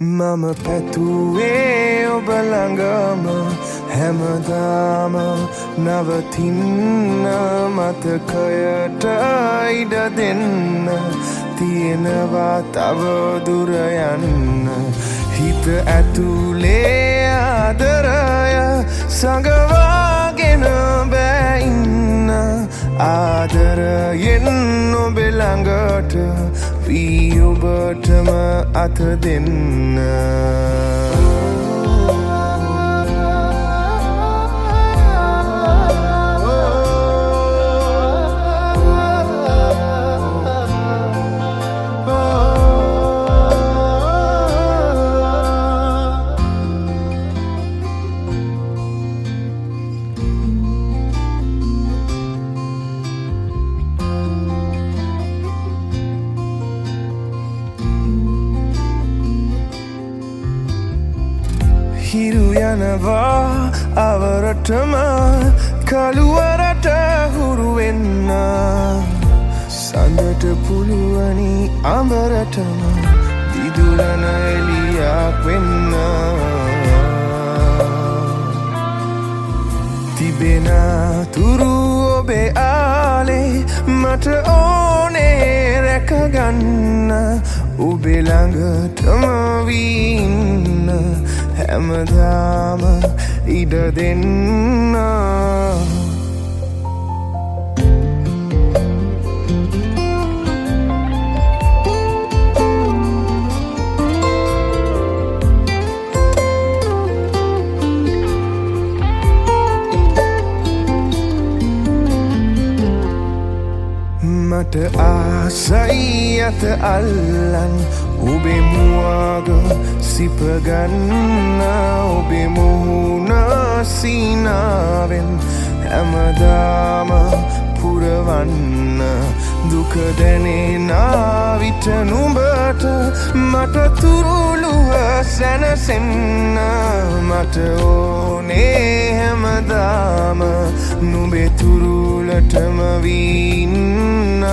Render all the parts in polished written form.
Mama පැතුවේ ඔබ ළඟම හැමදාම නවතින්න මතකයට ඉඩ දෙන්න තියෙනවා තව දුර යන්න හිත ඇතුලේ ආදරය සඟවාගෙන බෑ ඉන්න ආදරයෙන් ඔබ ළඟට වී ඔබටම අත දෙන්න හිරු යනවා අවරටම කළුවරට හුරු වෙන්න සඳට පුළුවනි අඹරටම දිදුලන එළියක් වෙන්න තිබෙන තුරු ඔබේ ආලේ මට ඕනේ රැකගන්න ඔබේ ළඟටම වී ඉන්න හැමදාම ඉඩ දෙන්න මට ආසයි අත අල්ලන් ඔබේ මුවග සිපගන්න ඔබේ මුහුණ සීනාවෙන් හැමදාම පුරවන්න දුක දැනෙන විට නුඹට මට තුරුළුව සැනසෙන්න මට ඕනේ හැමදාම නුඹේ තුරුලටම වී ඉන්න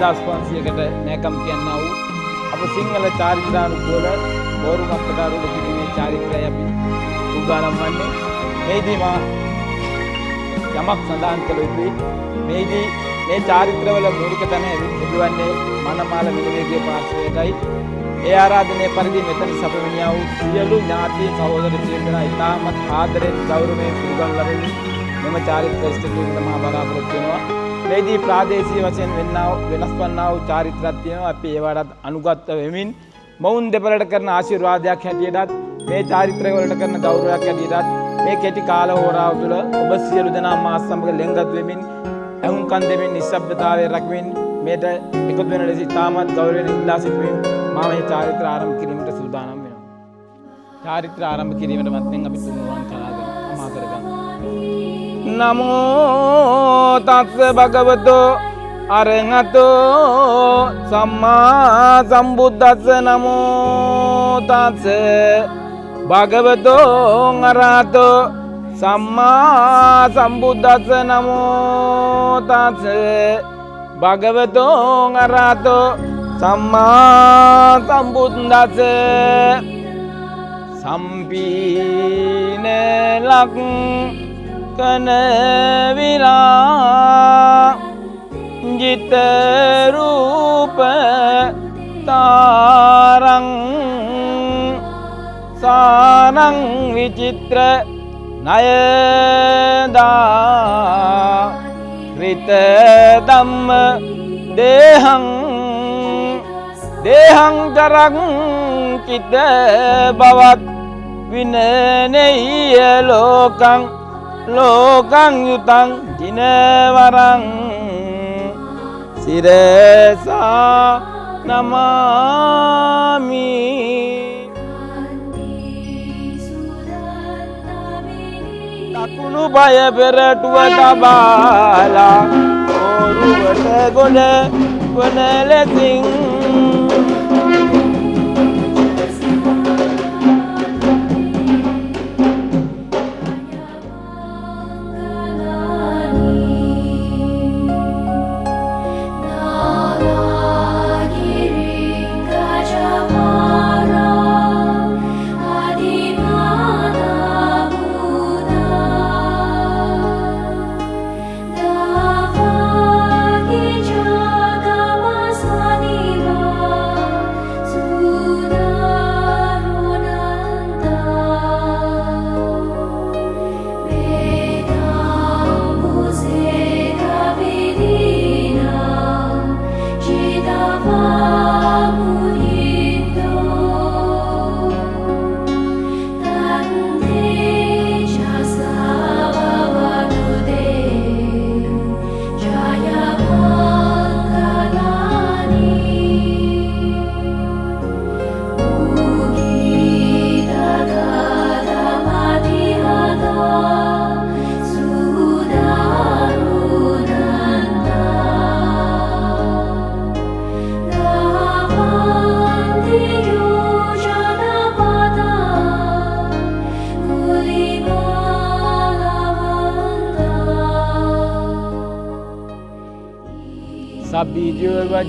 2500කට නැකම් කියනවා වූ අප සිංහල චාරිත්‍රානුකූල බෝරුමත් ප්‍රකාරවල කිරීමේ චාරිත්‍රය අපි සූදානම් වන්නේ. මේදී මා යමක් සඳහන් කළ යුතුයි. මේදී මේ චාරිත්‍රවල මූලික තැන එදුවන්නේ මනමාල මිලවේගිය පාර්ශවයටයි. ඒ ආරාධනයේ පරිදි මෙතන සපවිනියා වූ සියලු ඥාති සහෝදර දෙන්නා ඉතාමත් ආදරයෙන් ගෞරවයෙන් පිළිගන්න ලැබෙන මෙම චාරිත්‍ර ඉෂ්ටදීන්ට මා බලාපොරොත්තු වෙනවා. මේදී ප්‍රාදේශීය වශයෙන් වෙනස් වන්නා වූ චාරිත්‍රාක් තියෙනවා. අපි ඒවට අනුගත වෙමින් මොවුන් දෙපළට කරන ආශිර්වාදයක් හැටියටත් මේ චාරිත්‍රය වලට කරන ගෞරවයක් හැටියටත් මේ කෙටි කාල හෝරාව තුළ ඔබ සියලු දෙනා මා සමග ලෙන්ගත් වෙමින් ඇහුම්කන් දෙමින් නිශ්ශබ්දතාවය රැකමින් මේට එකතු වෙන ලෙස ඉතාමත් ගෞරවයෙන් ඉල්ලා සිටිමින් මා මේ චාරිත්‍ර ආරම්භ කිරීමට සූදානම් වෙනවා. චාරිත්‍ර ආරම්භ කිරීමට මත්ෙන් අපි තුන්වන් කලාවෙන් සමා කරගමු. නමෝ තස්ස භගවතෝ අරහතෝ සම්මා සම්බුද්දස්ස නමෝ තස්ස භගවතෝ අරහතෝ සම්මා සම්බුද්දස්ස නමෝ තස්ස භගවතෝ අරහතෝ සම්මා සම්බුද්දස්ස සම්පීන ලක්ඛන විරා ජිත රූප තාරං සානං විචිත්‍ර නයදා රිත ධම්ම දේහං දේහං ජරං කිත බවත් විනනේය ලෝකං ලෝකං යුතං ජිනවරං සිරසා නමාමි. දකුණු බය පෙරටුව තබාලා ඕරුවට ගොඩ වන ලෙසින්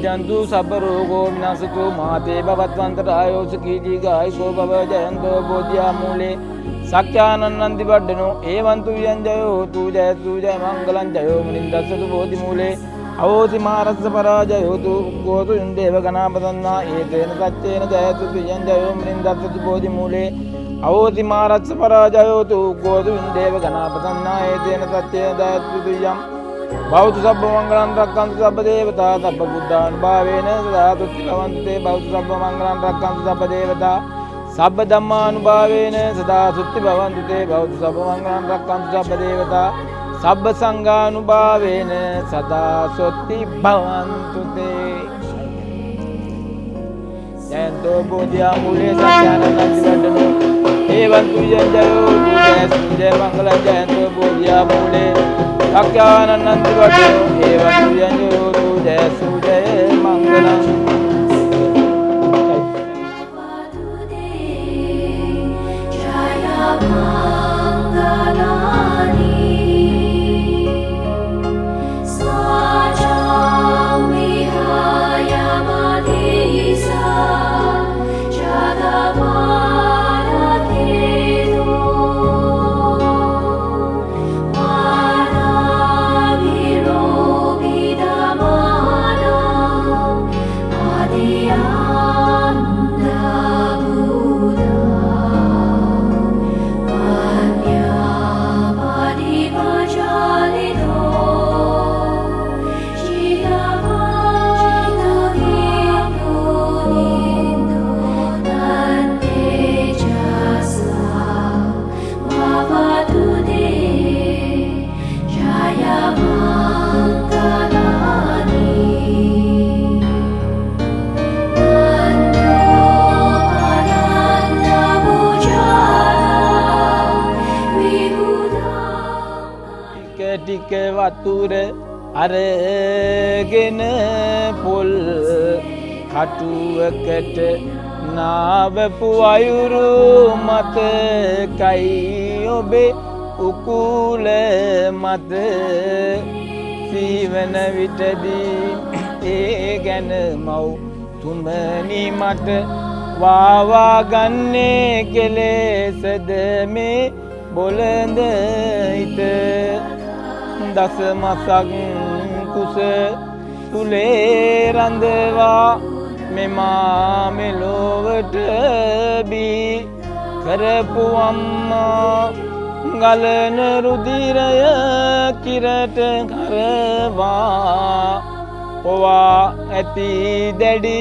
जंतु सब रोगो विनाशतो माते भवत्वंतरायो सुखी गायसो भव जयंतो बोध्या मूले सख्यानंदि वर्धनो एवंतु यंजयो तु जय मंगलं जयो मुनिंदस्सु बोधि मूले अवोसि मारस्य पराजयो तु गोतु देव गणापदन्ना एतेन सच्चेन जयतु यंजयो मुनिंदस्सु बोधि मूले अवोसि मारस्य पराजयो तु गोतु देव गणापदन्ना एतेन सच्चेन जयतु यं भवतु सब मंगलं रक्षन्तु सब देवता सब बुद्धानुभावेन सदा तुष्टि भवन्तु ते भवतु सब मंगलं रक्षन्तु सब देवता सब धम्मानुभावेन सदा तुष्टि भवन्तु ते भवतु सब मंगलं रक्षन्तु सब देवता सब संगानुभावेन सदा तुष्टि भवन्तु ते जयन्तो बोध्या मूले सत्यानन्दि वर्धनो एवंतु जयो जय मंगलं जयन्तो बोध्या मूले सख्यानंदि वर्धनो एवंतु जयो जय मंगलं Saja ටික වතුර අරගෙන පොල් කටුවකට නාවපු අයුරු මතකයි ඔබේ උකුල මත සීවන විටදී ඒ ගැන මව් තුමනි මට වාවා ගන්නේ කෙලෙසද මේ බොළඳ හිත දස මසක් කුස තුලේ රඳවා මෙමා මෙලොවට බී කරපු අම්මා ගලන රුධිරය කිරට කරවා පොවා ඇති දැඩි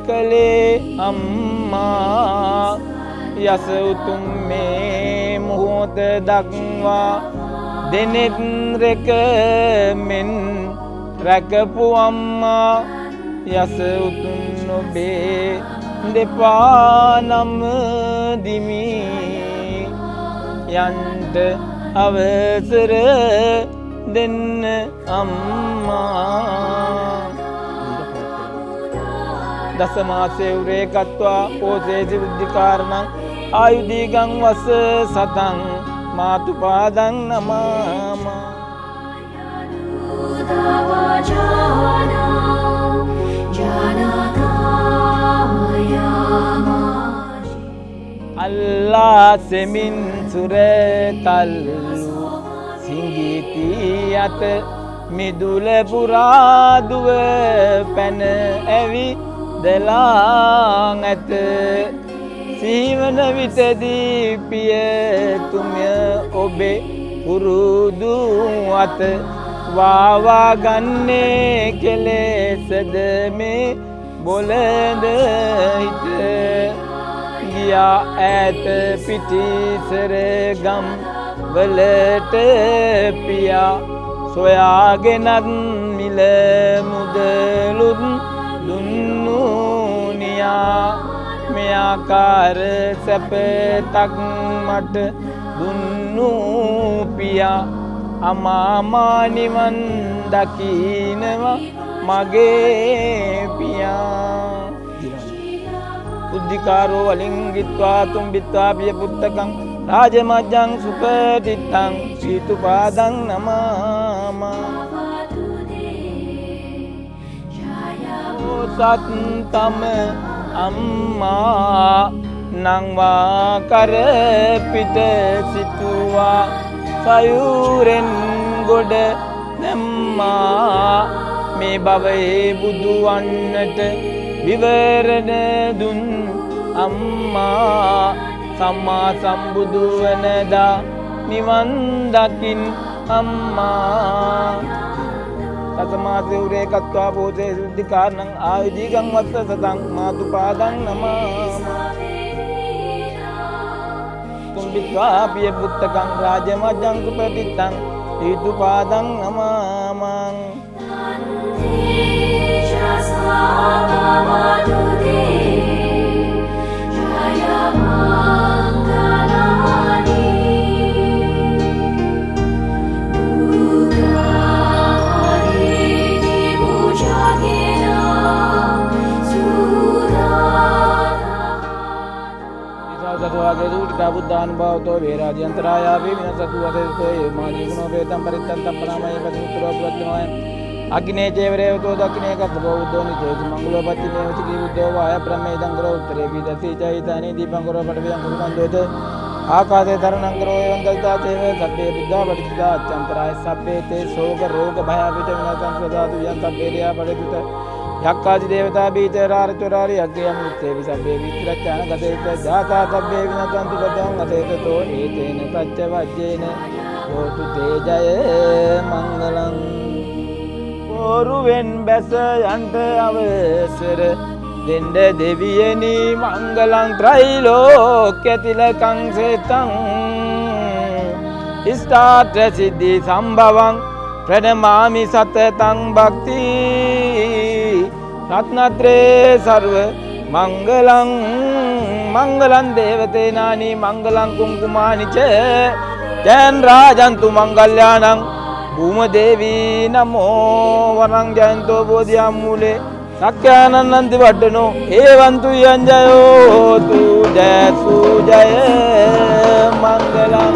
කලේ අම්මා යස උතුම් මේ මොහොත දක්වා දෙනෙත් රැක මෙන් රැකපු අම්මා යස උතුම් ඔබේ දෙපා නම් දිමි යන්ට අවසර දෙන්න අම්මා දසමාසේ උරේ කତ୍වා පෝසේ සිද්ධිකාරණං ආයුධීගං වස සතං මාතුපාදං නමාමා අල්ලා සෙමින් සුරතල්ලු සිංගීති අත මිදුල පුරාදුව පැන ඇවි දලාං ඇත සීවන විටදී පිය තුම්ය ඔබේ පුරුදු අත වාවා ගන්නේ කෙලෙසද මේ බොළඳ හිත ගියා ඈත පිටිසර ගම් වලට පියා සොයාගෙනත් මිල මුදලුත් දුන්නු නියා මෙයාකාර සැපතක් මට දුන්නු පියා අමාමා නිවන් දකිනවා මගේ පියා උද්ධිකාරෝ වලිංගිත්වා තුම්බිත්වා පිය පුත්තකං රාජමජ්ජං සුපටිත්තං සීතුපාදං නමාමා සත්තම අම්මා නංවා කර පිට සිතුවා සයුරෙන් ගොඩ දැම්මා මේ භවයේ බුදු වන්නට විවරණ දුන් අම්මා සම්මා සම්බුදු වනදා නිවන් දකින් අම්මා සතමාසේ උරේ කତ୍වා පෝසේ සිද්ධිකාරණං ආයුධීගං වස්ස සතං මාතුපාදං නමාමා තුම්බිත්වා පිය පුත්තකං රාජමජ්ජං සුපටිත්තං සීතුපාදං නමාමං බුද්ධානුභාවතෝ වේරාජයන්තරායාවේ විනසතු වදේතෝ ඒමා ජීවනෝ වේතම් පරිත්තන්තම් පරාමයේ පදිමුත්තරෝ ප්‍රවත්නෝය අග්නේ චේවරේවතෝ දක්ඛිනේ කද්දෝ බුද්ධෝ නිතේසු මංගලෝ පත්තිනේ වචිකී බුද්ධෝ වාය බ්‍රහ්මේදං කරෝ උත්තරේ විදසී චෛතනේ දීපං කරෝ පටවියං කුරුමන්දෝත ආකාසේ තරණං කරෝ එවං දල්තා තේව සබ්බේ බුද්ධා පටිච්චා අච්ඡන්තරාය සබ්බේ තේ ශෝක රෝග භය පිට විනාසං සදාතු යං සබ්බේරියා පරිදුත යක්කාදි දේවතා බීචරාරචරාරි යග්ගේ අමෘතේ විසබ්බේ විත්‍රච්ඡාන ගතේත ජාතා සබ්බේ විනසන්තු පදං ගතේතෝ ඒතේන සච්ච වජ්ජේන හෝතු තේජය මංගලං පොරුවෙන් බැස යන්ට අවසර දෙන්න දෙවියනි මංගලං ත්‍රිලෝක්‍ය තිලකං සේතං ඉස්තාට සිද්ධි සම්භවං ප්‍රණමාමි සතතං භක්ති රත්නත්‍රේ සර්ව මංගලං මංගලං දේවතේනානි මංගලං කුංකුමානිච ජයන් රාජන්තු මංගල්‍යානං භූමදේවී නමෝ වරං ජයන්තෝ බෝධියම් මූලේ සක්‍යානන්දි වඩ්ඩනෝ හේවන්තු යංජයෝතු ජයසු ජය මංගලං.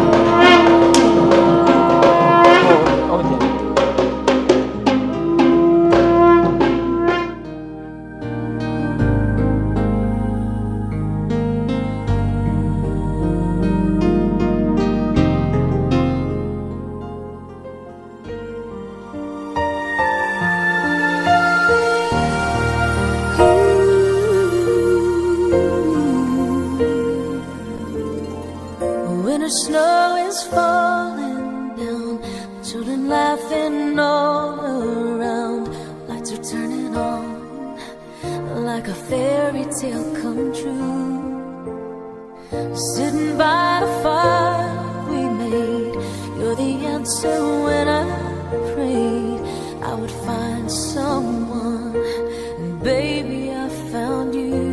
Winter snow is falling down, children laughing all around, lights are turning on like a fairy tale come true. Sitting by the fire we made, you're the answer when I prayed I would find someone, and baby I found you.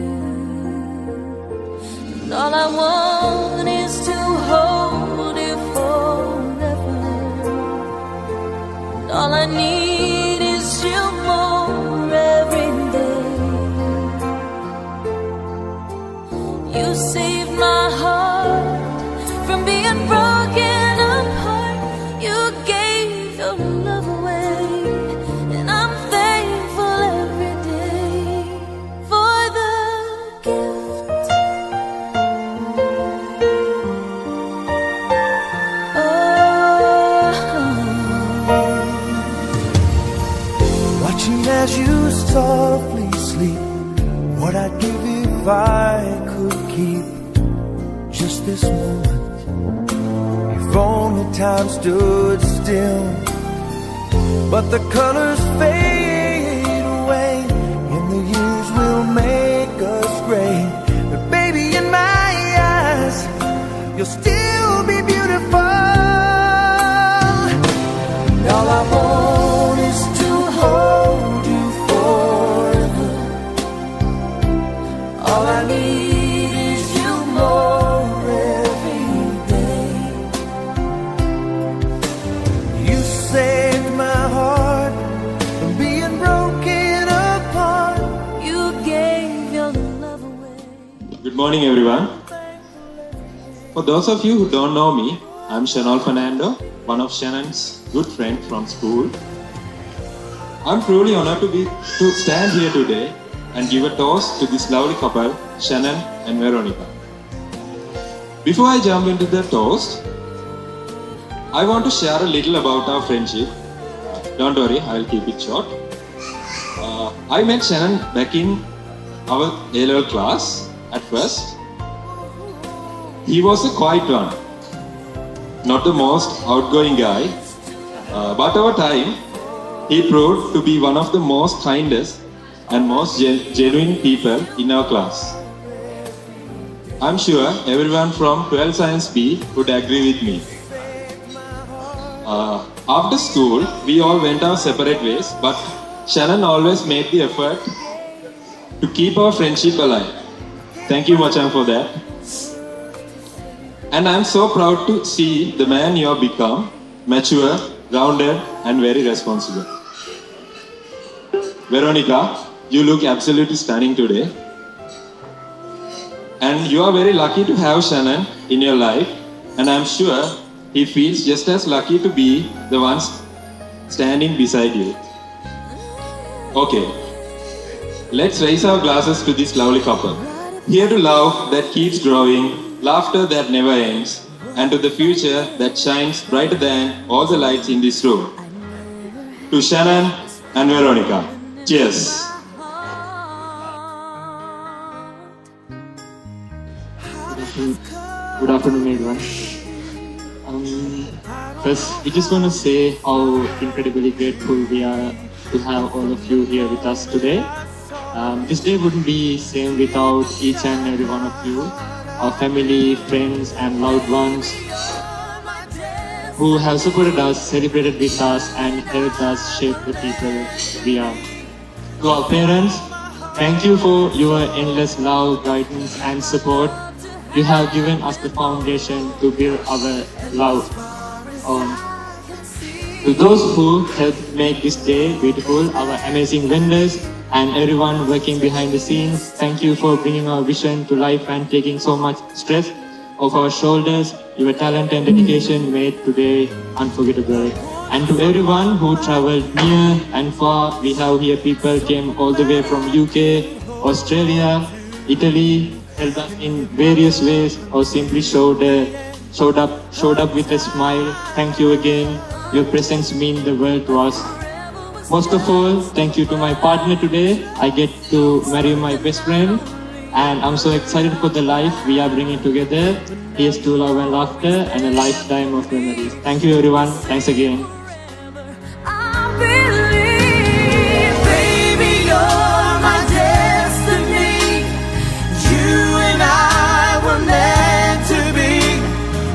And all I want is to hold you forever, and all I need is you more every day. You saved my heart from being broken apart. You gave your love away, and I'm thankful every day for the gift. Watching as you softly sleep, what I'd give if I could keep just this moment. If only time stood still, but the colors fade away and the years will make us gray. But baby, in my eyes, you'll still be beautiful. And all I want is to hold you forever. All I need is you more every day. You saved my heart from being broken apart. You gave your love away. Good morning, everyone. For those of you who don't know me, I'm Shanol Fernando, one of Shannon's good friends from school. I'm truly honored to stand here today and give a toast to this lovely couple, Shannon and Veronica. Before I jump into the toast, I want to share a little about our friendship. Don't worry, I'll keep it short. I met Shannon back in our A-level class at first. He was a quiet one, not the most outgoing guy, but over time, he proved to be one of the most kindest and most genuine people in our class. I'm sure everyone from 12 Science B would agree with me. After school, we all went our separate ways, but Shannon always made the effort to keep our friendship alive. Thank you, Machan, for that. And I'm so proud to see the man you have become, mature, grounded, and very responsible. Veronica, you look absolutely stunning today. And you are very lucky to have Shannon in your life, and I'm sure he feels just as lucky to be the one standing beside you. Okay, let's raise our glasses to this lovely couple. Here to love that keeps growing, laughter that never ends, and to the future that shines brighter than all the lights in this room. To Shannon and Veronica, cheers. Good afternoon, everyone. First, we just want to say how incredibly grateful we are to have all of you here with us today. This day wouldn't be same without each and every one of you, our family, friends, and loved ones who have supported us, celebrated with us, and helped us shape the people we are. To our parents, thank you for your endless love, guidance, and support. You have given us the foundation to build our love on. To those who helped make this day beautiful, our amazing vendors and everyone working behind the scenes, thank you for bringing our vision to life and taking so much stress off our shoulders. Your talent and dedication made today unforgettable. And to everyone who traveled near and far, we have here people came all the way from UK, Australia, Italy, helped us in various ways, or simply showed up with a smile. Thank you again. Your presence means the world to us. Most of all, thank you to my partner today. I get to marry my best friend, and I'm so excited for the life we are bringing together. Here's to love and laughter and a lifetime of memories. Thank you, everyone. Thanks again. I believe, baby, you're my destiny. You and I were meant to be.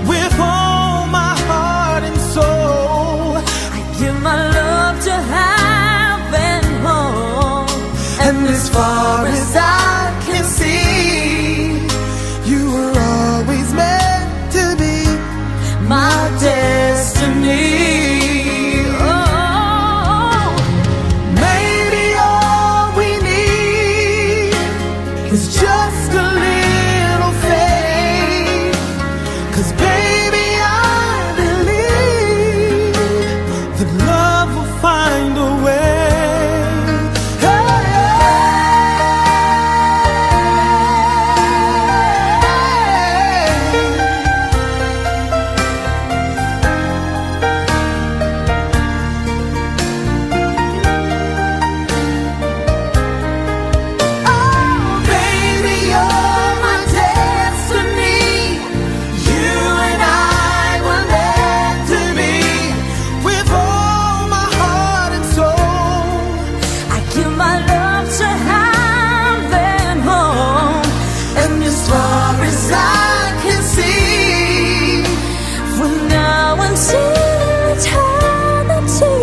With all my heart and soul, I give my love to heaven home, and as far as I can see, you were always meant to be my destiny. Oh, maybe all we need is just a little faith. 'Cause baby, I believe that love will find a way. oh, baby, you're my destiny. You and I were meant to be. With all my heart and soul, I give my love to heaven home, and as far as I can see, from now until eternity.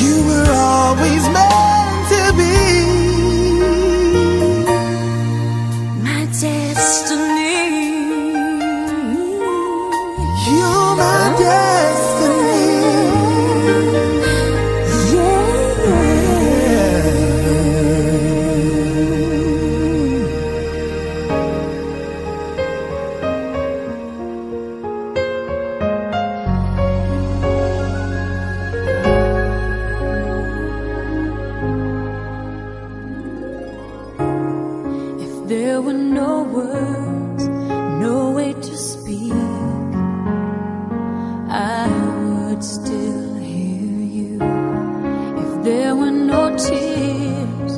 you were always meant to be My destiny. you're my destiny. If there were no words, no way to speak, I would still hear you. If there were no tears,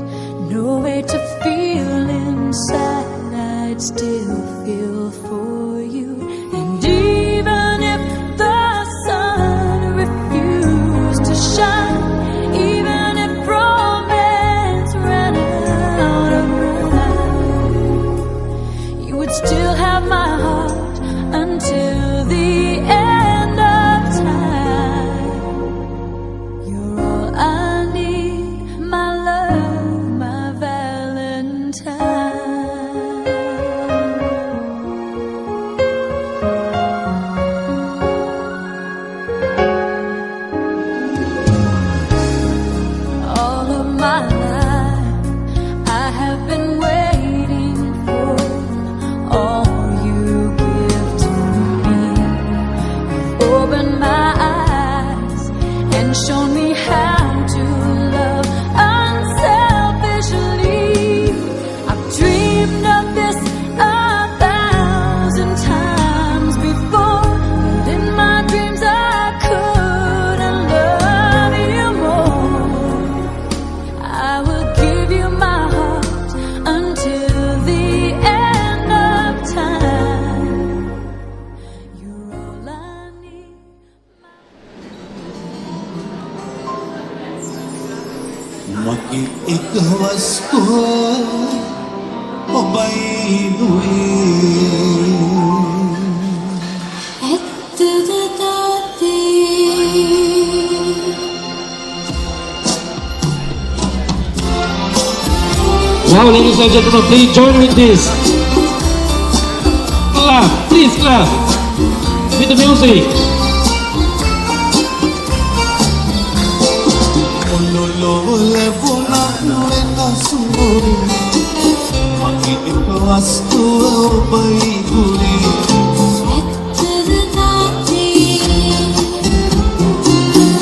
no way to feel inside, I'd still feel for you. And even if the sun refused to shine, even if romance ran out of rhyme, you would still have my heart until the end of time. You're all I need, my love, my Valentine. All of my life, I have been waiting for all you give to me. You've opened my eyes and shown me how to love unselfishly. I've dreamed of this 1,000 times before, but in my dreams I couldn't love you more. I will give you my heart until the end of time. You're all I need. මගේ එක වස්තුව ඔබයි දුවේ ඇත්තද තාත්තේ? Now, ladies and gentlemen, please join with this. Clap, please clap with the music. ලොවල වුණත් වෙනසුනේ මගේ එක වස්තුව ඔබයි ගුනේ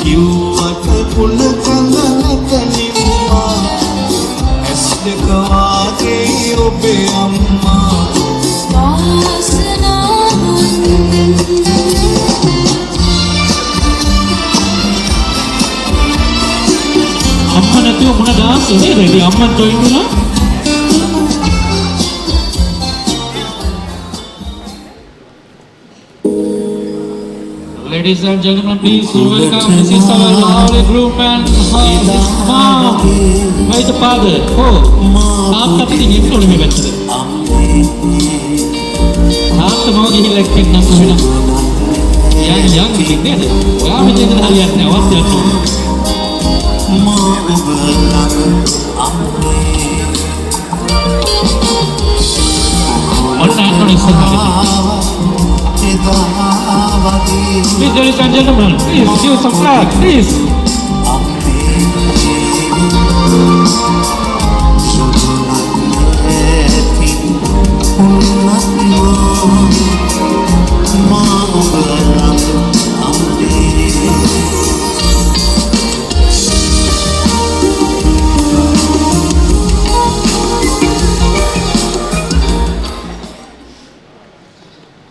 කිව්වට පුල කඳ නැතනිවා ඇස් දෙක වාගේ ඔබේ අම්මා අම්මා නැතුව මොන ඩාන්ස් නේද? ඉතින් අම්මත් join වුණා. Ladies and gentlemen, please welcome. This is our lovely group and his mom. Where is the father? Oh, තාත්තා පිටින් ඉන්න ඕනේ මේ පැත්තට. තාත්තා මම ගිහිල්ලා එක්කෙන් නම් වෙනවා. යන් ඉතින් නේද? ඔයා මෙතන හරියන්නේ නැහැ. වත් යන්න. ඔන්න අන්නෝනේ ඉස්සරහට. Please, ladies and gentlemen, please give some flag, please.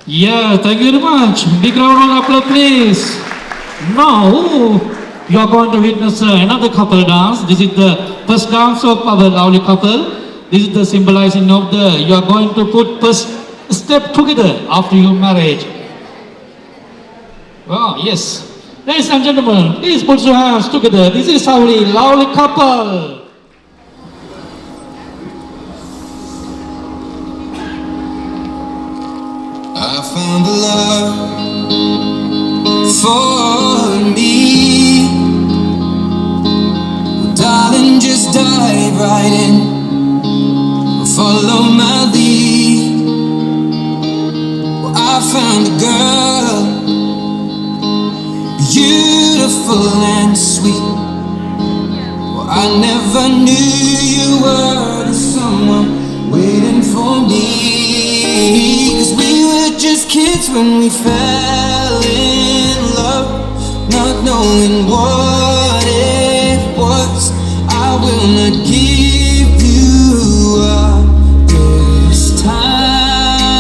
Yeah, thank you very much. Big round of applause, please. Now, you are going to witness another couple dance. This is the first dance of our lovely couple. This is the symbolizing of the, you are going to put first step together after your marriage. Wow, yes. Ladies and gentlemen, please put your hands together. This is our lovely couple. I found the love for me. Well, darling, just dive right in. Follow my lead. Well, I found a girl, beautiful and sweet. Well, I never knew you were the someone waiting for me. 'Cause we were just kids when we fell in love, not knowing what it was. I will not give you up this time,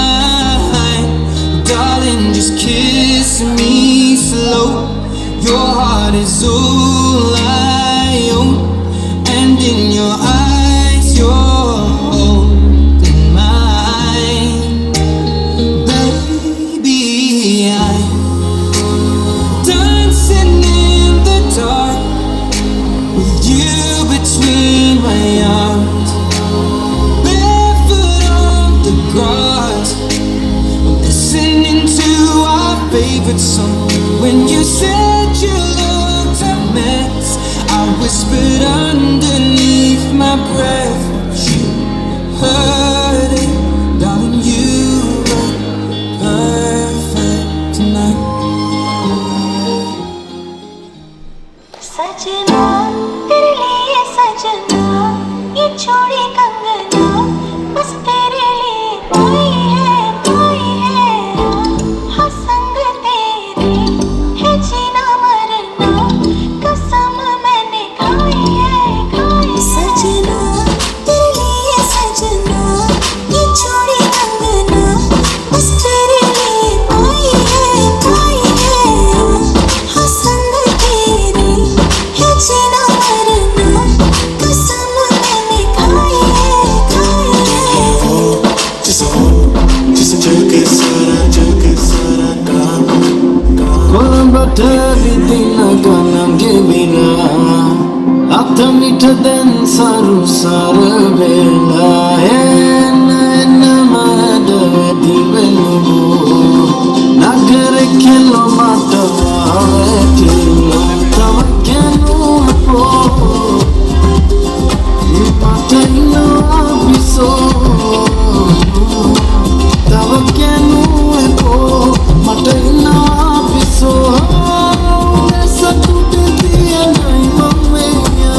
darling. Just kiss me slow. Your heart is all I own, and in your eyes, you're holding mine. Baby, I'm dancing in the dark with you between my arms, barefoot on the grass, listening to our favorite song. When you said you looked a mess, I whispered underneath my breath, but you heard it, darling. You were perfect tonight. सजना तेरे लिए सजना ये छोड़ी कंगना बस तेरे लिए कोई है हाँ संग तेरे है जीना मरना कसम मैंने खाई है सजना तेरे लिए सजना ये छोड़ी कंगना बस तेरे लिए कोई है हाँ संग तेरे है जीना मरना कसम मैंने खाई है Just a jerk it, Columba everything I got, I'm giving up. After me to then saru sarvela, enna mada divenu. Nagare kello mata vaetilo, tavakkenu po. Mataino abiso, tavakkenu po. Mataino abiso. Esa tu te dia nai mameya.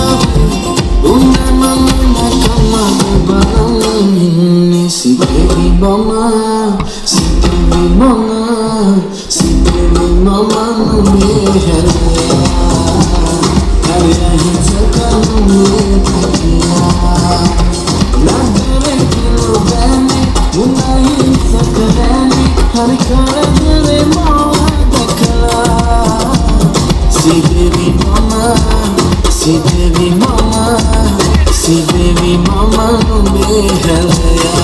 See baby mama, see baby mama, see baby mama nunde helaya.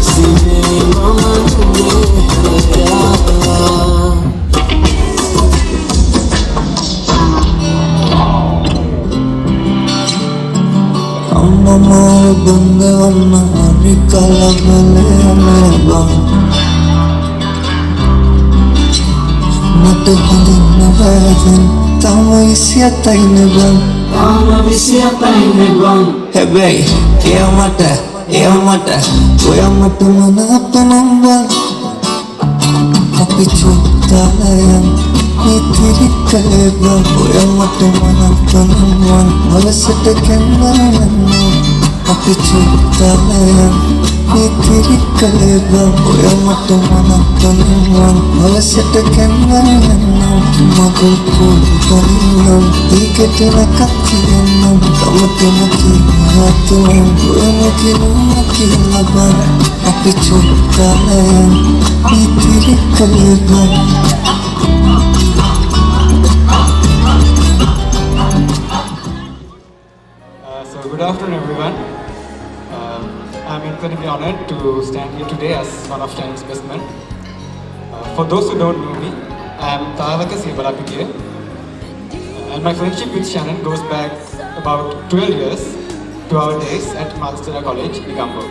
See baby mama nunde helaya. Amma more bande vanna anikala gale meba. Mata hondin navaden tama isiyatai neban. Tama isiyatai neban. Hey babe, eya mata oya mata mana appanamba. Api chutalayan itiri kaleba oya mata mana appanamba. Malasata kennayanna. Api chutalayan itiri kaleba oya mata mana appanamba. Malasata kennayanna. Magul poodanna iketena kattiyanna. Tamatena kiyatunna oya makina kilaba. Api chutalayan itiri kaleba. So good afternoon everyone. I'm incredibly honored to stand here today as one of Shannon's best men. For those who don't know me, I'm Thalaka Sibalapitiya, and my friendship with Shannon goes back about 12 years to our days at Malstera College, Negombo.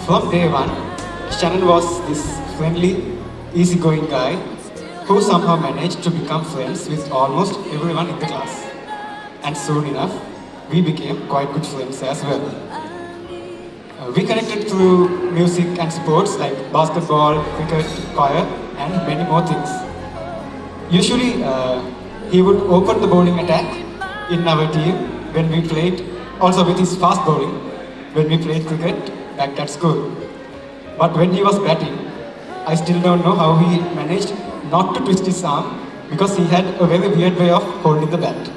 From day one, Shannon was this friendly, easygoing guy who somehow managed to become friends with almost everyone in the class. And soon enough, we became quite good friends as well. We connected through music and sports like basketball, cricket, choir, and many more things. Usually, he would open the bowling attack in our team when we played, also with his fast bowling, when we played cricket back at school. But when he was batting, I still don't know how he managed not to twist his arm because he had a very weird way of holding the bat.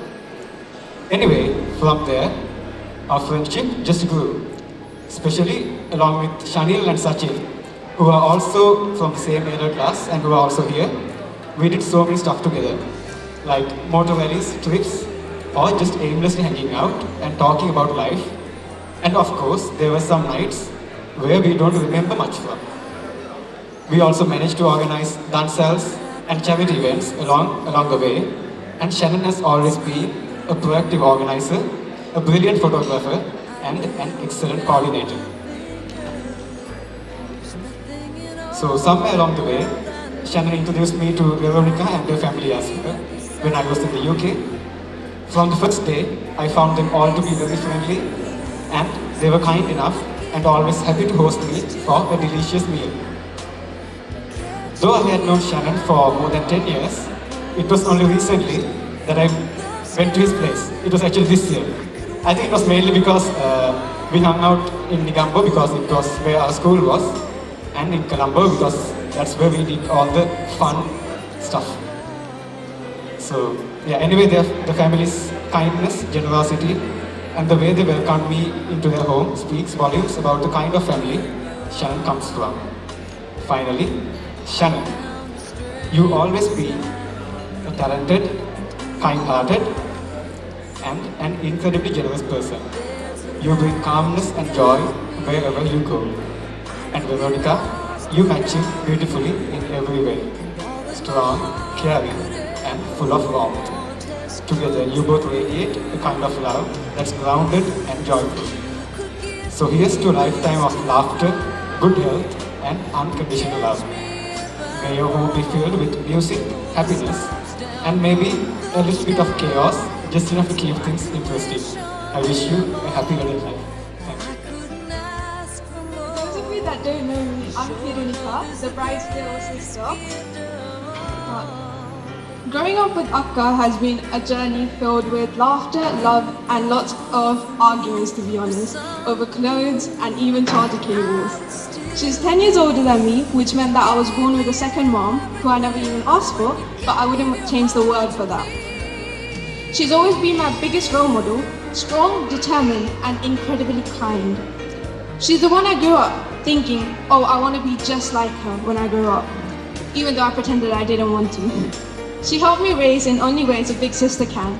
Anyway, from there, our friendship just grew, especially along with Shanil and Sachin, who are also from the same era class and who are also here. We did so many stuff together, like motor rallies, trips, or just aimlessly hanging out and talking about life. And of course, there were some nights where we don't remember much from. We also managed to organize dancels and charity events along the way, and Shannon has always been a proactive organizer, a brilliant photographer, and an excellent coordinator. So somewhere along the way, Shannon introduced me to Veronica and their family as well when I was in the UK. From the first day, I found them all to be very friendly, and they were kind enough and always happy to host me for a delicious meal. Though I had known Shannon for more than 10 years, it was only recently that I went to his place. It was actually this year. I think it was mainly because we hung out in Negombo because it was where our school was, and in Colombo because that's where we did all the fun stuff. So yeah, anyway, the family's kindness, generosity, and the way they welcomed me into their home speaks volumes about the kind of family Shannon comes from. Finally, Shannon, you always be a talented, kind-hearted, and an incredibly generous person. You bring calmness and joy wherever you go. And Veronica, you match him beautifully in every way. Strong, caring, and full of warmth. Together, you both radiate a kind of love that's grounded and joyful. So here's to a lifetime of laughter, good health, and unconditional love. May your home be filled with music, happiness, and maybe a little bit of chaos, just enough to keep things interesting. I wish you a happy wedding life. Thank you. Those of you that don't know me, I'm Veronica, the bride's little sister. Growing up with Akka has been a journey filled with laughter, love, and lots of arguments, to be honest, over clothes and even charger cables. She's 10 years older than me, which meant that I was born with a second mom, who I never even asked for, but I wouldn't change the world for that. She's always been my biggest role model, strong, determined, and incredibly kind. She's the one I grew up thinking, oh, I want to be just like her when I grow up, even though I pretended I didn't want to. She helped me raise in only ways a big sister can.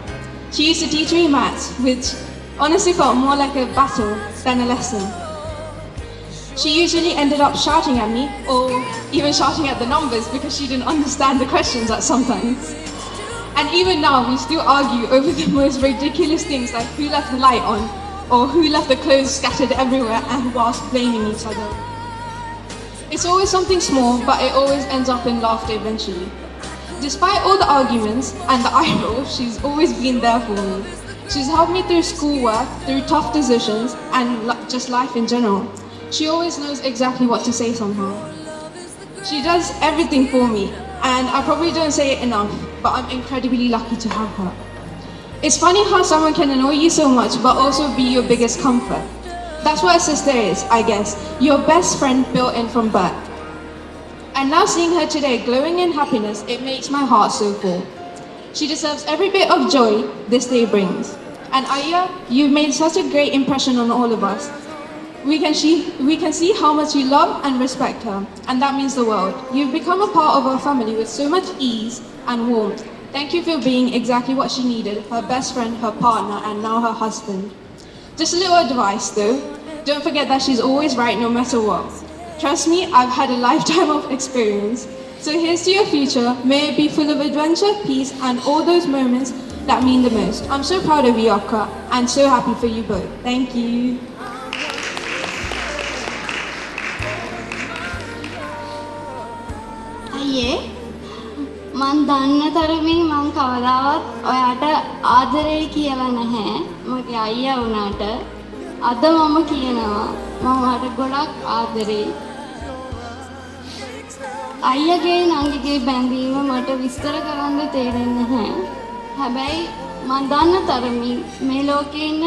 She used to teach me maths, which honestly felt more like a battle than a lesson. She usually ended up shouting at me or even shouting at the numbers because she didn't understand the questions at sometimes. And even now, we still argue over the most ridiculous things like who left the light on or who left the clothes scattered everywhere and whilst blaming each other. It's always something small, but it always ends up in laughter eventually. Despite all the arguments and the eye roll, she's always been there for me. She's helped me through schoolwork, through tough decisions, and just life in general. She always knows exactly what to say somehow. She does everything for me, and I probably don't say it enough, but I'm incredibly lucky to have her. It's funny how someone can annoy you so much, but also be your biggest comfort. That's what a sister is, I guess. Your best friend built in from birth. And now seeing her today glowing in happiness, it makes my heart so full. She deserves every bit of joy this day brings. And Aya, you've made such a great impression on all of us. We can see how much you love and respect her, and that means the world. You've become a part of our family with so much ease and warmth. Thank you for being exactly what she needed, her best friend, her partner, and now her husband. Just a little advice though, don't forget that she's always right no matter what. Trust me, I've had a lifetime of experience. So here's to your future. May it be full of adventure, peace, and all those moments that mean the most. I'm so proud of you, Akka, and so happy for you both. Thank you. අයියේ මන් දන්න තරමින් මං කවදාවත් ඔයාට ආදරේ කියලා නැහැ මගේ අයියා වුණාට අද මම කියනවා මම ඔයාට ගොඩක් ආදරේ අයියාගේ නංගිගේ බැඳීම මට විස්තර කරන්න තේරෙන්නේ නැහැ හැබැයි මන් දන්න තරමින් මේ ලෝකේ ඉන්න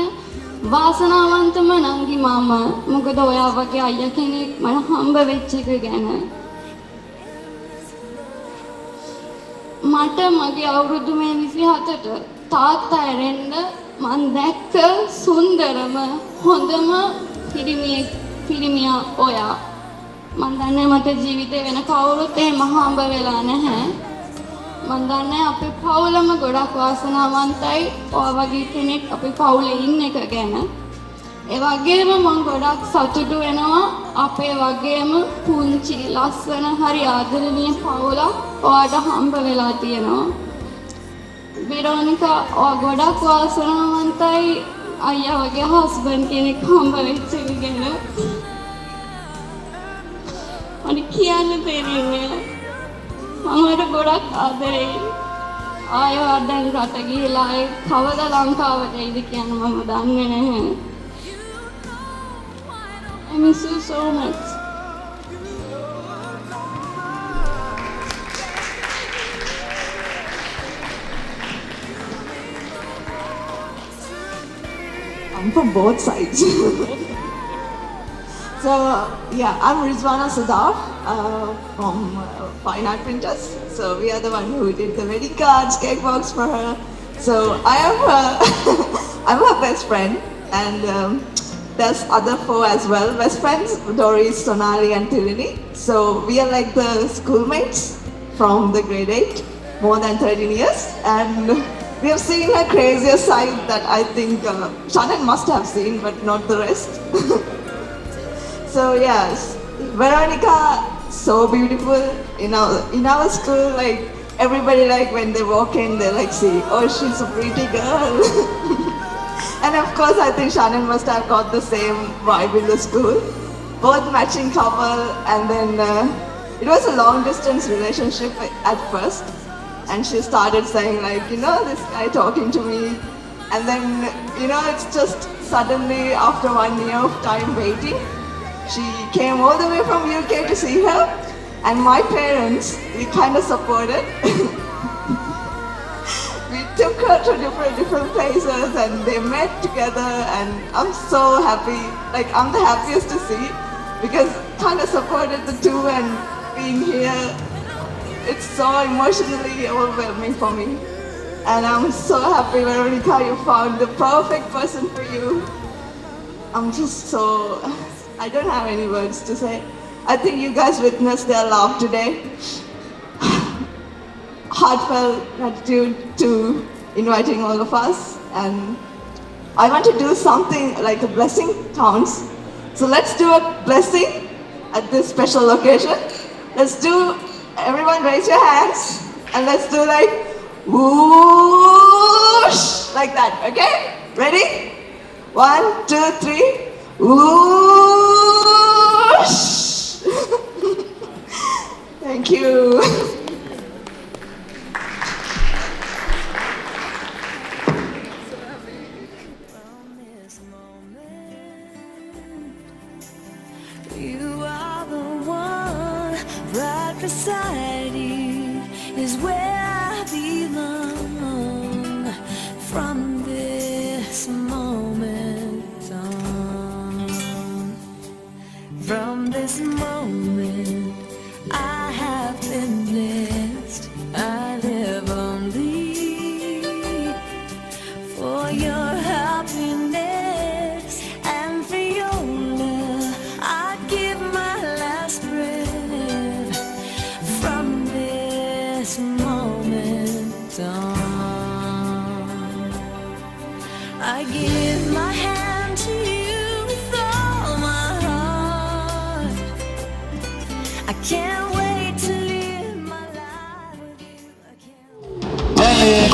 වාසනාවන්තම නංගි මම මොකද ඔයා වගේ අයියා කෙනෙක් මට හම්බ වෙච්ච එක ගැන මට මගේ අවුරුදු මේ 27ට තාත්තා ඇරෙන්න මං දැක්ක සුන්දරම හොඳම පිරිමියා ඔයා මං දන්නේ මට ජීවිතේ වෙන කවුරුත් එහෙම හම්බ වෙලා නැහැ මං දන්නේ අපේ පවුලම ගොඩක් වාසනාවන්තයි ඔයා වගේ කෙනෙක් අපේ පවුලේ ඉන්න එක ගැන ඒ වගේම මං ගොඩක් සතුටු වෙනවා අපේ වගේම පුංචි ලස්සන හරි ආදරණීය පවුලක් ඔයාට හම්බ වෙලා තියෙනවා. වෙරෝනිකා ඔයා ගොඩක් වාසනාවන්තයි අයියා වගේ හස්බන්ඩ් කෙනෙක් හම්බ වෙච්ච එක ගැන. මට කියන්න දෙන්නේ මම ඔයාට ගොඩක් ආදරෙයි. ආයෙ දැන් රට ගිහලා ඒ කවදා ලංකාවට එයිද කියන මම දන්නේ නැහැ. I miss you so much. I'm from both sides. So yeah, I'm Rizwana Sadaf from Fine Art Printers. So we are the one who did the wedding cards, cake box for her. So I am I'm her best friend, and there's other 4 as well, best friends, Doris, Sonali and Tilini. So we are like the schoolmates from the grade 8, more than 13 years. And we have seen her crazier side that I think Shannon must have seen, but not the rest. So yes, Veronica, so beautiful. In our school, like everybody like when they walk in, they like see, oh, she's a pretty girl. And of course, I think Shannon must have got the same vibe in the school. Both matching couple, and then it was a long distance relationship at first. And she started saying like, this guy talking to me. And then, it's just suddenly after 1 year of time waiting, she came all the way from UK to see her. And my parents, we kind of supported. We took her to different places and they met together, and I'm so happy. Like, I'm the happiest to see because kind of supported the two, and being here, it's so emotionally overwhelming for me. And I'm so happy, Veronica, you found the perfect person for you. I'm just so, I don't have any words to say. I think you guys witnessed their love today. heartfelt gratitude to inviting all of us. And I want to do something like a blessing counts. So let's do a blessing at this special occasion. Let's do, everyone raise your hands and let's do like whoosh, like that, okay? Ready? 1, 2, 3, whoosh. Thank you. You are the one right beside you is where I belong. From this moment on, from this moment I have been blessed. I live only for your happiness and for your love. I give my last breath. From this moment on, I give my hand to you with all my heart. I can't wait to live my life with you. I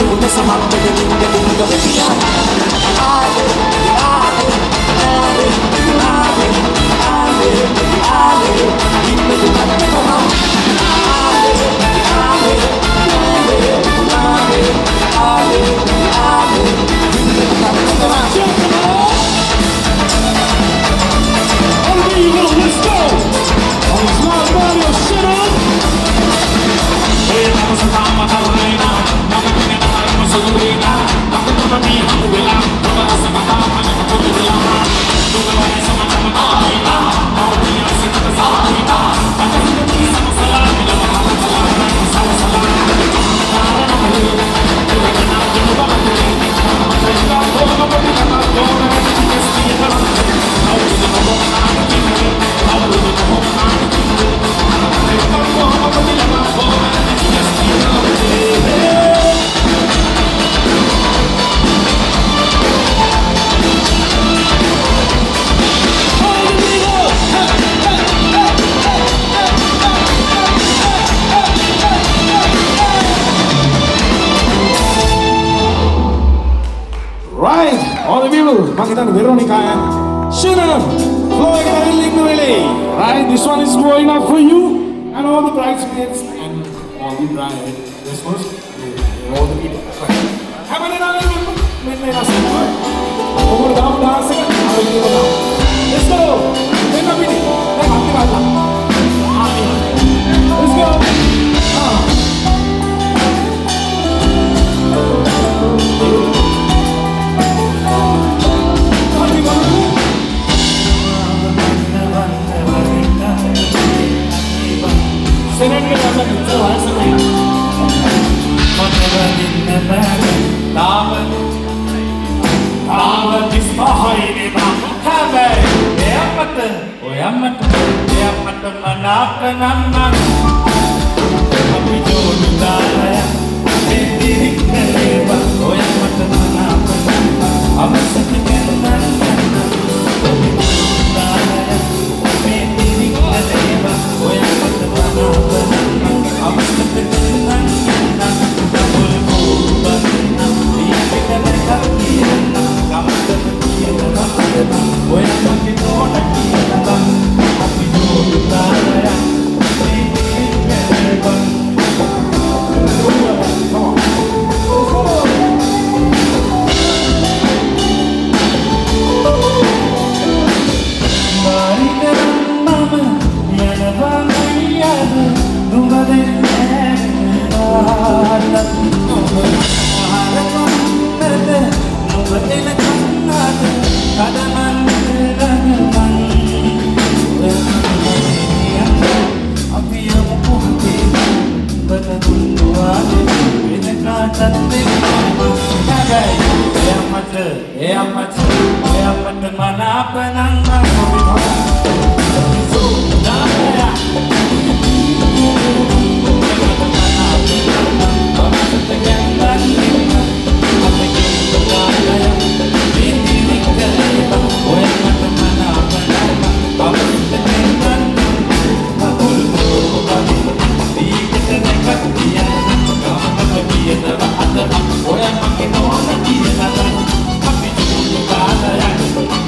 soon as I'm up to the ring, Veronica and Shannon, flowing in the relay. Right, this one is going up for you and all the bridesmaids and all the bride. This was all the people. Have a little midnight assembly. Over down dancing. Let's go. Let's go.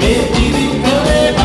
Baby,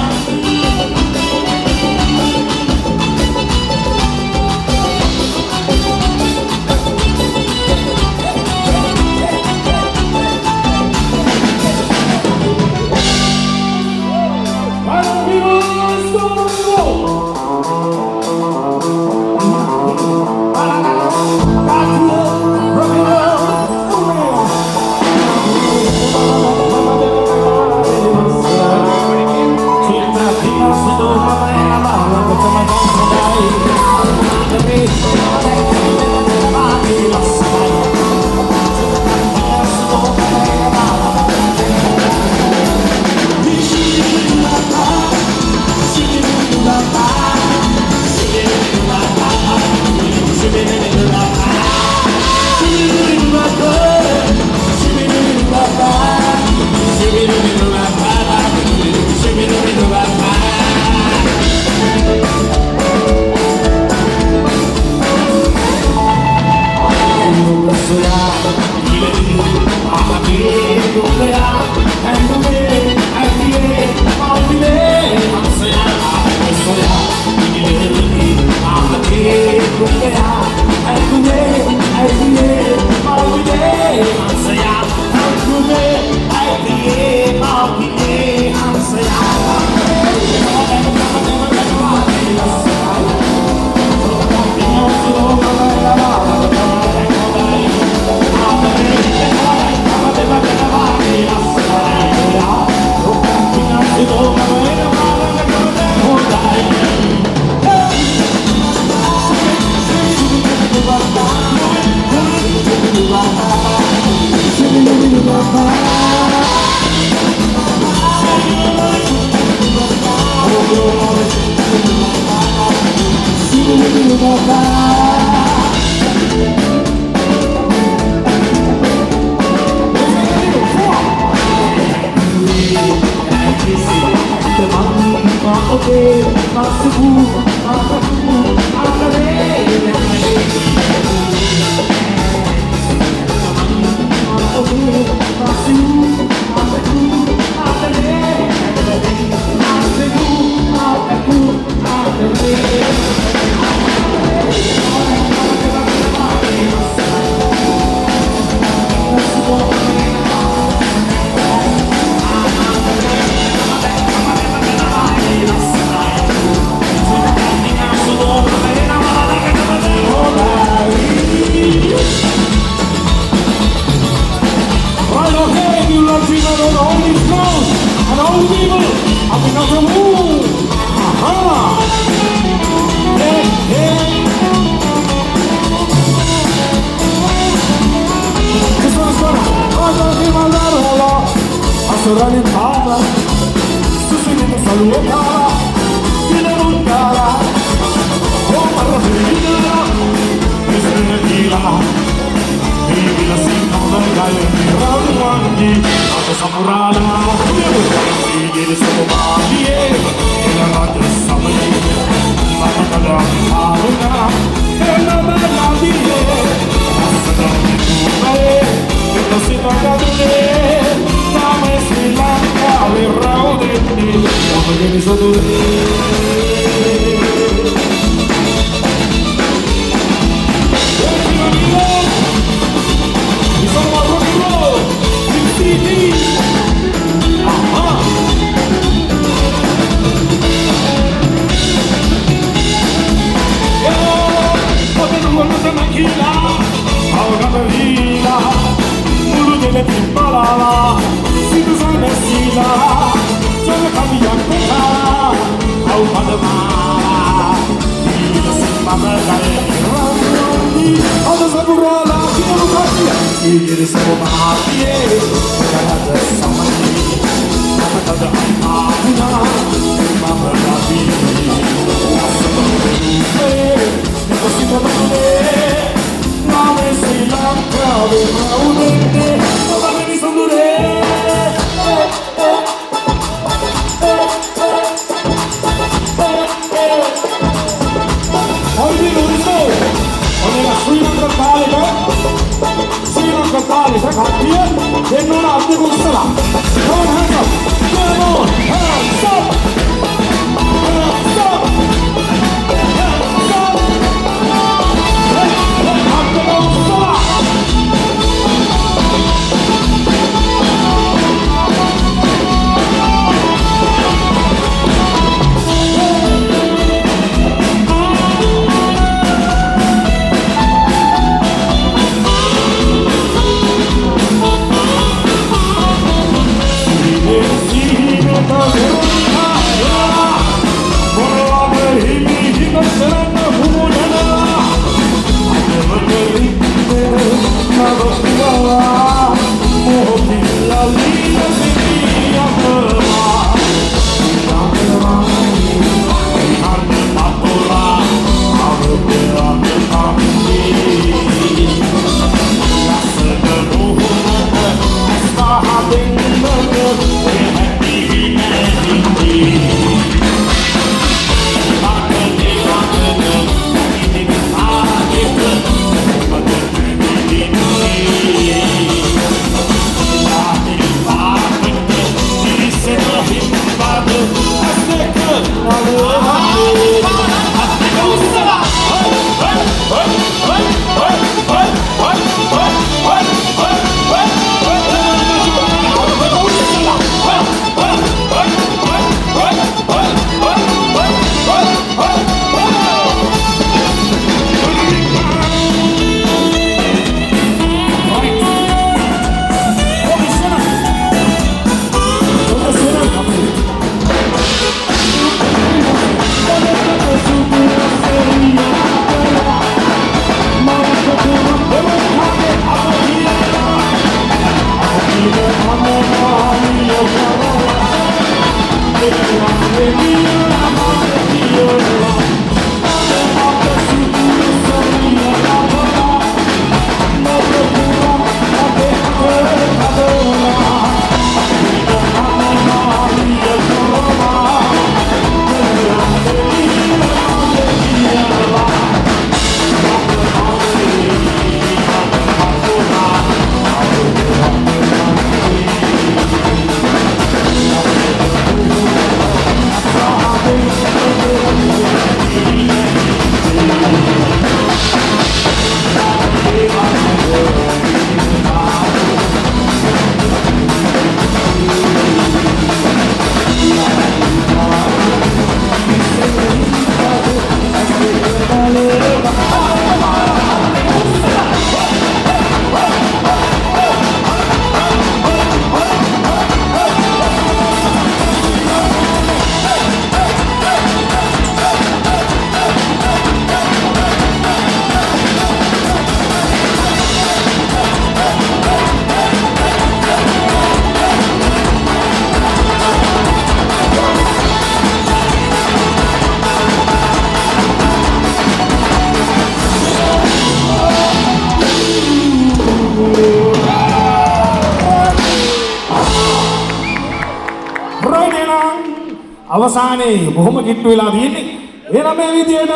අවසානයේ බොහොම කිට්ටු වෙලා තියෙන්නේ. එහෙනම් මේ විදියට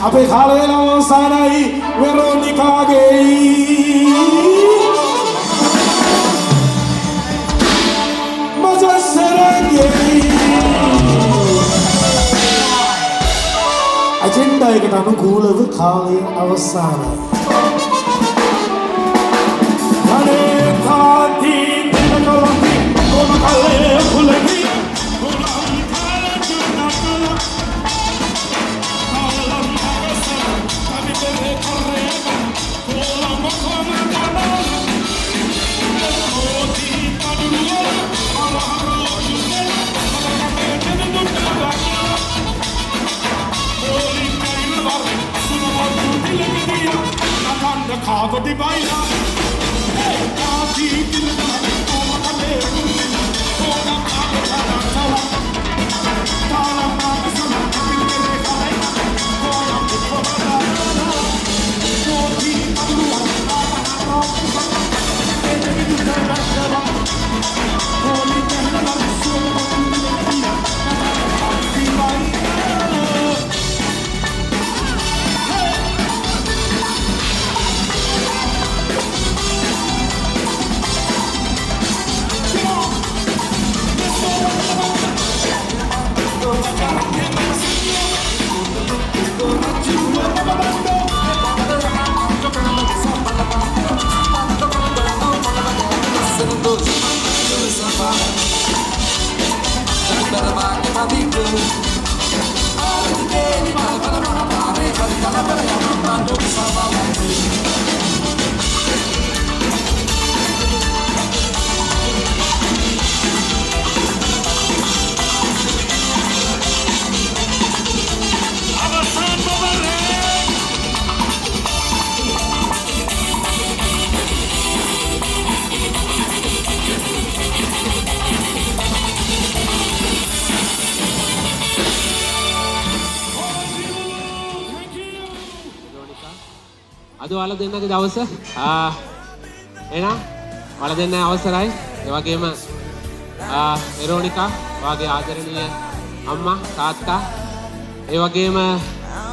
අපේ කාලේ අවසానයි වෙරෝනිකාගේ මජසරගේ අජෙන්ඩා එකට අනුකූලව කාලේ අවසానයි අනේ කාටි දෙනකලොන්ති කොන කාලේ කුලෙහි Cargo di baila, party in the අද ඔයාලා දෙන්නගේ දවස. එහෙනම් ඔයාලා දෙන්න අවසරයි. ඒ වගේම වෙරෝනිකා වාගේ ආදරණීය අම්මා තාත්තා ඒ වගේම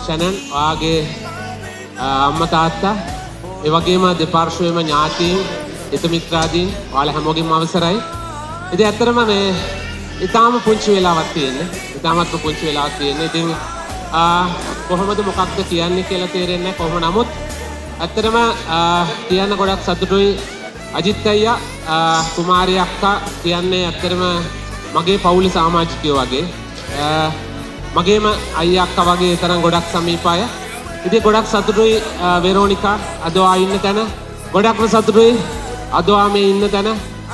ෂැනන් වාගේ අම්මා තාත්තා ඒ වගේම දෙපාර්ශ්වයේම ඥාතීන් හිත මිත්‍රාදීන් ඔයාලා හැමෝගෙම අවසරයි. ඉතින් ඇත්තටම මේ ඊටාම පුංචි වෙලාවක් තියෙන්නේ. ඊටාමත් පුංචි වෙලාවක් තියෙන්නේ. ඉතින් කොහොමද මොකක්ද කියන්නේ කියලා තේරෙන්නේ නැහැ. කොහොම නමුත් ඇත්තටම කියන්න ගොඩක් සතුටුයි. අජිත් අයියා කුමාරි අක්කා කියන්නේ ඇත්තටම මගේ පවුලේ සමාජිකයෝ වගේ. මගේම අයියා අක්කා වගේ තරම් ගොඩක් සමීප අය. ඉතින් ගොඩක් සතුටුයි වෙරෝනිකා අද ඔයා ඉන්න තැන. ගොඩක්ම සතුටුයි අද ඔයා මේ ඉන්න තැන.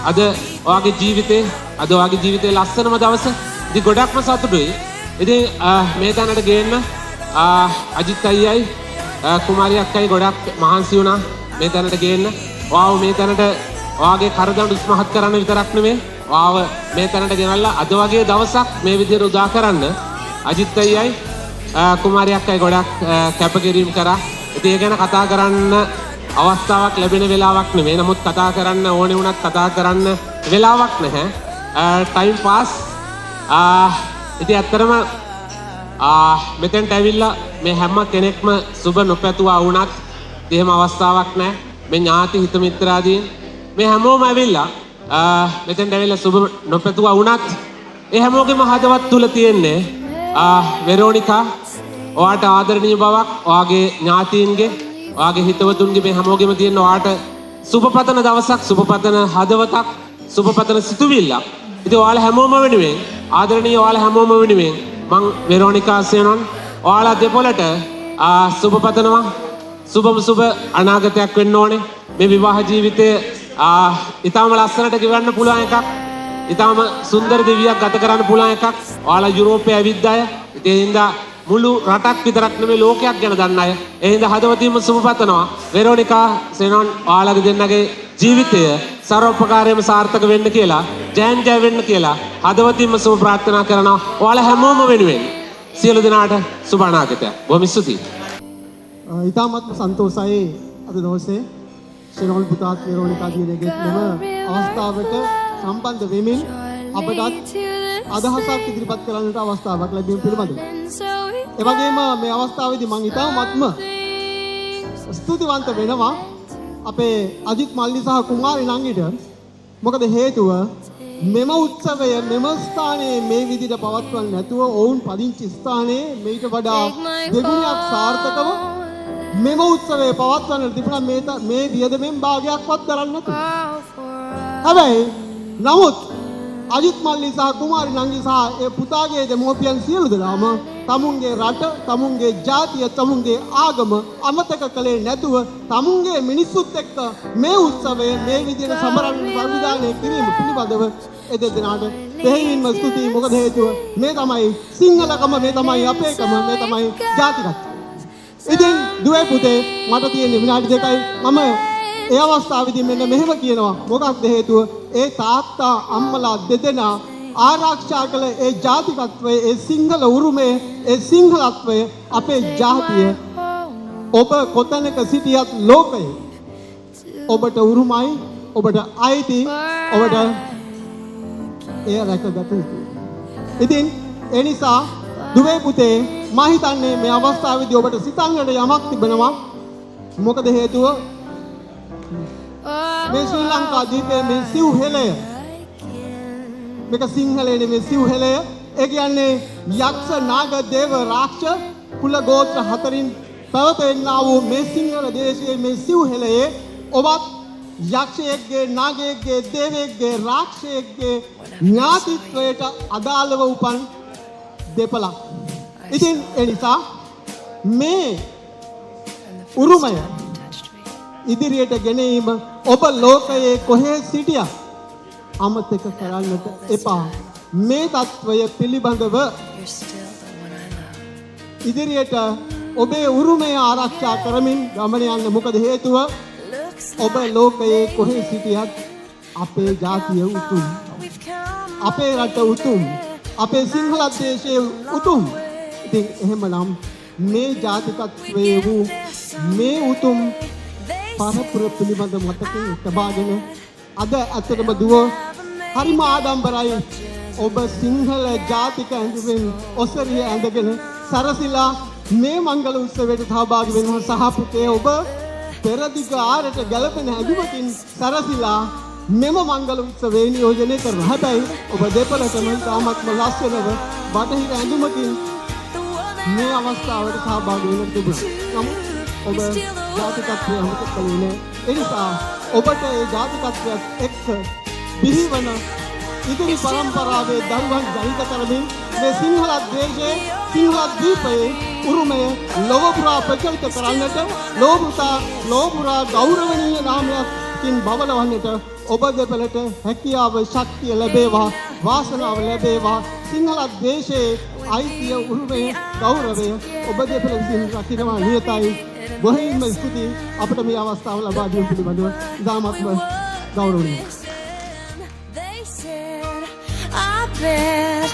අද ඔයාගේ ජීවිතේ අද ඔයාගේ ජීවිතේ ලස්සනම දවස. ඉතින් ගොඩක්ම සතුටුයි. ඉතින් මේ තැනට ගේන්න අජිත් අයියයි කුමාරි අක්කයි ගොඩක් මහන්සි වුණා මේ තැනට ගේන්න. ඔයාව මේ තැනට ඔයාගේ කරදඬු උස්මහත් කරන්න විතරක් නෙමෙයි. ඔයාව මේ තැනට ගෙනල්ලා අද වගේ දවසක් මේ විදිහට උදා කරන්න අජිත් අයියයි කුමාරි අක්කයි ගොඩක් කැපකිරීම කරා. ඉතින් ඒ ගැන කතා කරන්න අවස්ථාවක් ලැබෙන වෙලාවක් නෙමෙයි. නමුත් කතා කරන්න ඕනේ වුණත් කතා කරන්න වෙලාවක් නැහැ. Time pass. ඉතින් ඇත්තටම මෙතෙන්ට ඇවිල්ලා මේ හැම කෙනෙක්ම සුබ නොපැතුවා වුණත් එහෙම අවස්ථාවක් නැහැ. මේ ඥාති හිත මිත්‍රාදීන් මේ හැමෝම ඇවිල්ලා මෙතෙන්ට ඇවිල්ලා සුබ නොපැතුවා වුණත් ඒ හැමෝගෙම හදවත් තුල තියෙන්නේ වෙරෝනිකා ඔයාට ආදරණීය බවක් ඔයාගේ ඥාතීන්ගේ ඔයාගේ හිතවතුන්ගේ මේ හැමෝගෙම තියෙන ඔයාට සුබපතන දවසක් සුබපතන හදවතක් සුබපතන සිතුවිල්ලක්. ඉතින් ඔයාලා හැමෝම වෙනුවෙන් ආදරණීය ඔයාලා හැමෝම වෙනුවෙන් මං වෙරෝනිකා සේනොන් ඔයාලා දෙපොළට සුබපතනවා. සුබම සුබ අනාගතයක් වෙන්න ඕනේ. මේ විවාහ ජීවිතය ඊටාම ලස්සනට ගෙවන්න පුළුවන් එකක්. ඊටාම සුන්දර දිවියක් ගත කරන්න පුළුවන් එකක්. ඔයාලා යුරෝපයේ ඇවිත් අය. ඒ හින්දා මුළු රටක් විතරක් නෙමෙයි ලෝකයක් ගැන දන්න අය. ඒ හින්දා හදවතින්ම සුබපතනවා. වෙරෝනිකා සේනොන් ඔයාලගේ දෙන්නගේ ජීවිතය සර්වපකාරයෙන්ම සාර්ථක වෙන්න කියලා, ජයන් ජය වෙන්න කියලා හදවතින්ම සුබ ප්‍රාර්ථනා කරනවා. ඔයාලා හැමෝම වෙනුවෙන් සියලු දෙනාට සුබ අනාගතයක්. බොහොම ස්තුතියි. ඉතාමත්ම සන්තෝෂයි අද දවසේ ශෙනෝල් පුතාත් වෙරෝනිකා දියණියගේ මෙම අවස්ථාවට සම්බන්ධ වෙමින් අපටත් අදහසක් ඉදිරිපත් කරන්නට අවස්ථාවක් ලැබීම පිළිබඳව. ඒ වගේම මේ අවස්ථාවේදී මම ඉතාමත්ම ස්තුතිවන්ත වෙනවා අපේ අජිත් මල්ලි සහ කුමාරි නංගිට. මොකද හේතුව මෙම උත්සවය මෙම ස්ථානයේ මේ විදිහට පවත්වන්න නැතුව ඔවුන් පදිංචි ස්ථානයේ මේට වඩා දෙගුණයක් සාර්ථකව මෙම උත්සවය පවත්වන්න තිබුණා. මේ වියදමෙන් භාගයක්වත් කරන්න නැතුව. හැබැයි නමුත් අජිත් මල්ලි සහ කුමාරි නංගි සහ ඒ පුතාගේ දෙමෝපියන් සියලු දෙනාම තමුන්ගේ රට, තමුන්ගේ ජාතිය, තමුන්ගේ ආගම අමතක කළේ නැතුව තමුන්ගේ මිනිස්සුත් එක්ක මේ උත්සවය මේ විදිහට සමරන්න සංවිධානය කිරීම පිළිබඳව ඒ දෙදෙනාට දෙහිමින්ම ස්තුතියි. මොකද හේතුව මේ තමයි සිංහලකම, මේ තමයි අපේකම, මේ තමයි ජාතිකත්වය. ඉතින් දුවේ පුතේ මට තියෙන විනාඩි 2යි. මම ඒ අවස්ථාවේදී මෙන්න මෙහෙම කියනවා. මොකක්ද හේතුව? ඒ තාත්තා අම්මලා දෙදෙනා ආරක්ෂා කළ ඒ ජාතිකත්වය, ඒ සිංහල උරුමය, ඒ සිංහලත්වය, අපේ ජාතිය ඔබ කොතැනක සිටියත් ලෝකයේ ඔබට උරුමයි, ඔබට අයිති, ඔබට එය රැකගත යුතුයි. ඉතින් ඒ නිසා දුවේ පුතේ මම හිතන්නේ මේ අවස්ථාවේදී ඔබට සිතන්නට යමක් තිබෙනවා. මොකද හේතුව මේ ශ්‍රී ලංකා දීපේ මේ සිව් හෙළය, මේක සිංහලයේ නෙමෙයි සිව් හෙළය. ඒ කියන්නේ යක්ෂ නාග දේව රාක්ෂස කුල ගෝත්‍ර හතරින් පැවතෙන්නා වූ මේ සිංහල දේශයේ මේ සිව් හෙළයේ ඔබත් යක්ෂයෙක්ගේ, නාගයෙක්ගේ, දේවයෙක්ගේ, රාක්ෂයෙක්ගේ ඥාතිත්වයට අදාළව උපන් දෙපළක්. ඉතින් ඒ නිසා මේ උරුමය ඉදිරියට ගෙනීම ඔබ ලෝකයේ කොහේ සිටියත් අමතක කරන්නට එපා. මේ தত্ত্বය පිළිබඳව ඉදිරියට ඔබේ උරුමය ආරක්ෂා කරමින් ගමන යන්න. මොකද හේතුව ඔබ ලෝකයේ කොහේ සිටියත් අපේ ජාතිය උතුම්, අපේ රට උතුම්, අපේ සිංහල දේශය උතුම්. ඉතින් එහෙමනම් මේ ජාතිකත්වයේ වූ මේ උතුම් පරපුර පිළිබඳ මතකයේ තබාගෙන අද ඇත්තටම දුව හරිම ආඩම්බරයි ඔබ සිංහල ජාතික ඇඳුමින් ඔසරිය ඇඳගෙන සරසිලා මේ මංගල උත්සවයට සහභාගී වෙනවා සහ පුතේ ඔබ පෙරදිග ආරට ගැලපෙන ඇඳුමකින් සරසිලා මෙම මංගල උත්සවයේ නියෝජනය කරනවා. හැබැයි ඔබ දෙපළටම තාමත්ම ලස්සනව බටහිර ඇඳුමකින් මේ අවස්ථාවට සහභාගී වෙන්න තිබුණා. නමුත් ඔබ ජාතිකත්වය අමතක කළේ නෑ. ඒ නිසා ඔබට ඒ ජාතිකත්වයත් එක්ක බිහිවන ඉදිරි පරම්පරාවේ දරුවන් ජනිත කරමින් මේ සිංහල දේශයේ සිංහල දීපයේ උරුමය ලොව පුරා ප්‍රචලිත කරන්නට ලොව පුරා ගෞරවනීය නාමයකින් බබලවන්නට ඔබ දෙපළට හැකියාව ශක්තිය ලැබේවා වාසනාව ලැබේවා සිංහල දේශයේ අයිතිය උරුමය ගෞරවය ඔබ දෙපළ විසින් රකින්නවා නියතයි බොහොම ස්තුතියි අපිට මේ අවස්ථාව ලබා දීම පිළිබඳව ඉතාමත්ම ගෞරවණීයයි. Bet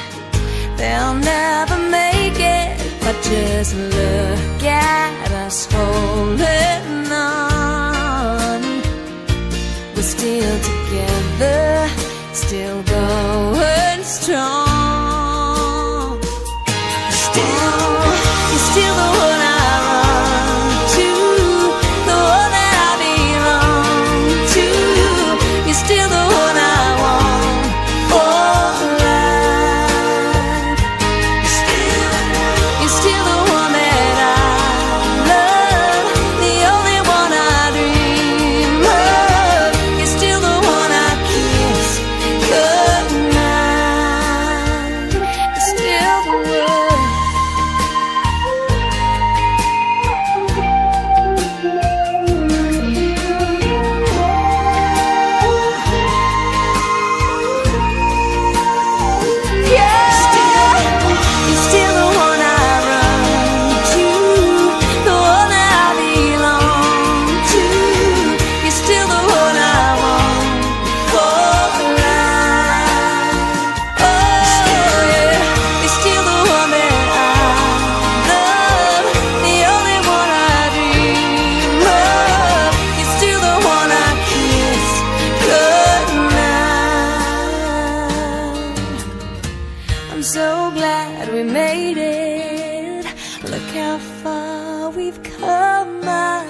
they'll never make it, but just look at us holding on. We're still together, still going strong. You're still the one I run to, the one that I belong to. You're still the one I want for life. You're still the one that I love, the only one I dream of. You're still the one I kiss goodnight. You're still the one. You're still the one I run to, the one that I belong to. You're still the one I want for life. Oh yeah, you're still the one that I love, the only one I dream of. You're still the one I kiss goodnight. I'm so glad we made it. Look how far we've come, my